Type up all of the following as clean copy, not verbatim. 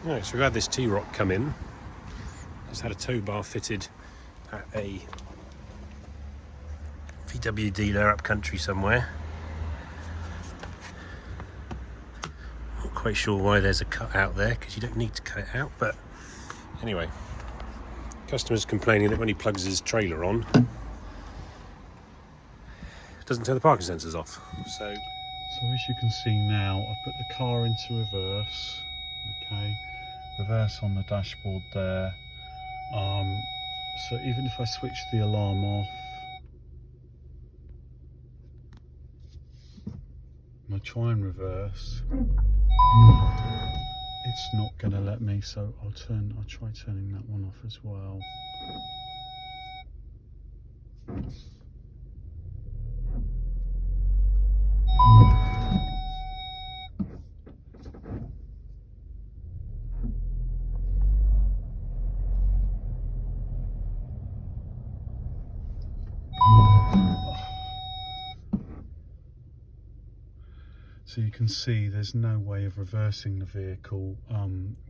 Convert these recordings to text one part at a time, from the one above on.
Right, so we've had this T-Roc come in. It's had a tow bar fitted at a VW dealer up country somewhere. Not quite sure why there's a cut out there, because you don't need to cut it out, but anyway. Customer's complaining that when he plugs his trailer on, it doesn't turn the parking sensors off. So as you can see now, I've put the car into reverse. Okay, reverse on the dashboard there. So even if I switch the alarm off, I'm gonna try and reverse. It's not gonna let me, so I'll try turning that one off as well. So you can see there's no way of reversing the vehicle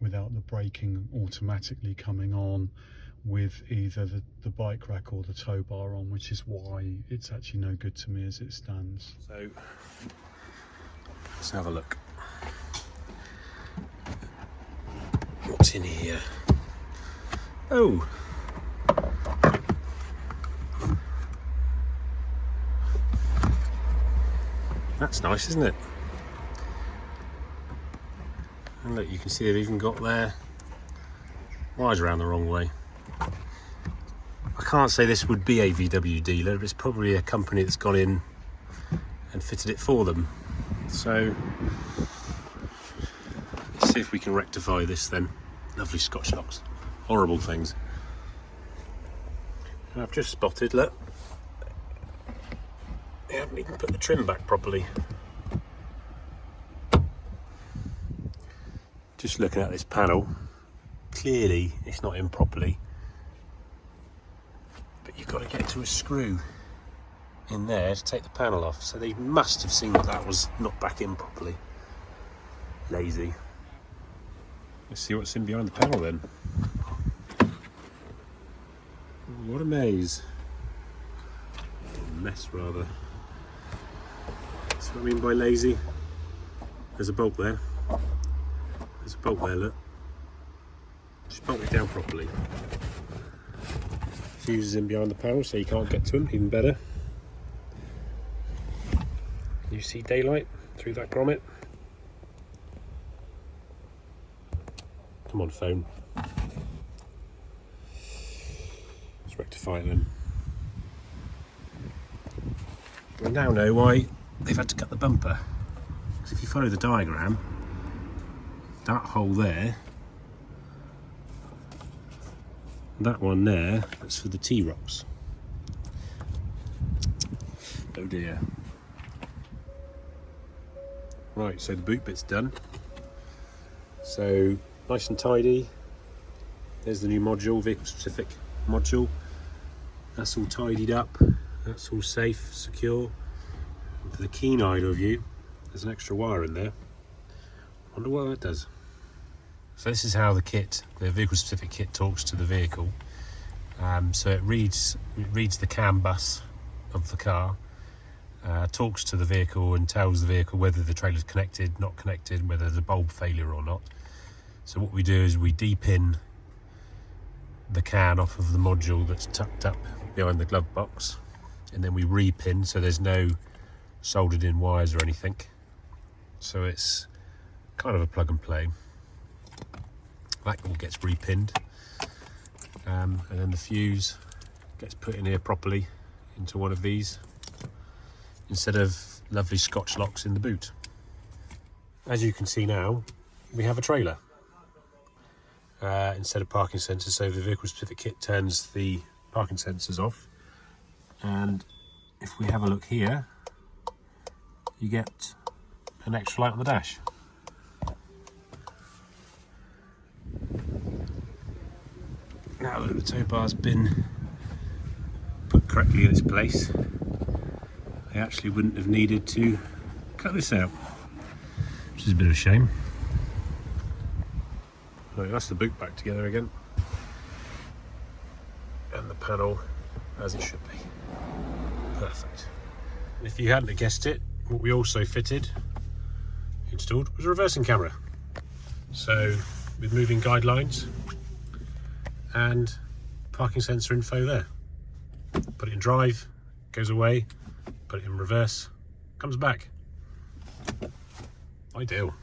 without the braking automatically coming on with either the bike rack or the tow bar on, which is why it's actually no good to me as it stands. So let's have a look. What's in here? Oh, that's nice, isn't it? And look, you can see they've even got their wires around the wrong way. I can't say this would be a VW dealer, but it's probably a company that's gone in and fitted it for them. So let's see if we can rectify this then. Lovely Scotch locks, horrible things. And I've just spotted, look, they haven't even put the trim back properly. Just looking at this panel, clearly it's not in properly, but you've got to get to a screw in there to take the panel off, so they must have seen that was not back in properly. Lazy. Let's see what's in behind the panel then. What a maze. A mess rather. That's what I mean by lazy. There's a bolt there. There's a bolt there, look. Just bolt it down properly. Fuses in behind the panel so you can't get to them, even better. Can you see daylight through that grommet? Come on, phone. Let's rectify it then. I now know why they've had to cut the bumper. Because if you follow the diagram, that hole there, that one there, that's for the T-Rocs. Oh dear. Right, so the boot bit's done. So nice and tidy. There's the new module, vehicle specific module. That's all tidied up. That's all safe, secure. And for the keen-eyed of you, there's an extra wire in there. Wonder what that does. So this is how the kit, the vehicle specific kit, talks to the vehicle. So it reads the CAN bus of the car, talks to the vehicle and tells the vehicle whether the trailer's connected, not connected, whether there's a bulb failure or not. So what we do is we de-pin the CAN off of the module that's tucked up behind the glove box, and then we re-pin so there's no soldered in wires or anything. So it's kind of a plug and play. That all gets re-pinned, and then the fuse gets put in here properly into one of these instead of lovely Scotch locks in the boot. As you can see now, we have a trailer instead of parking sensors, so the vehicle specific kit turns the parking sensors off, and if we have a look here, you get an extra light on the dash. Now that the tow bar's been put correctly in its place, I actually wouldn't have needed to cut this out, which is a bit of a shame. Right, that's the boot back together again. And the panel as it should be. Perfect. And if you hadn't guessed it, what we also installed was a reversing camera. So with moving guidelines and parking sensor info there. Put it in drive, goes away, put it in reverse, comes back. Ideal.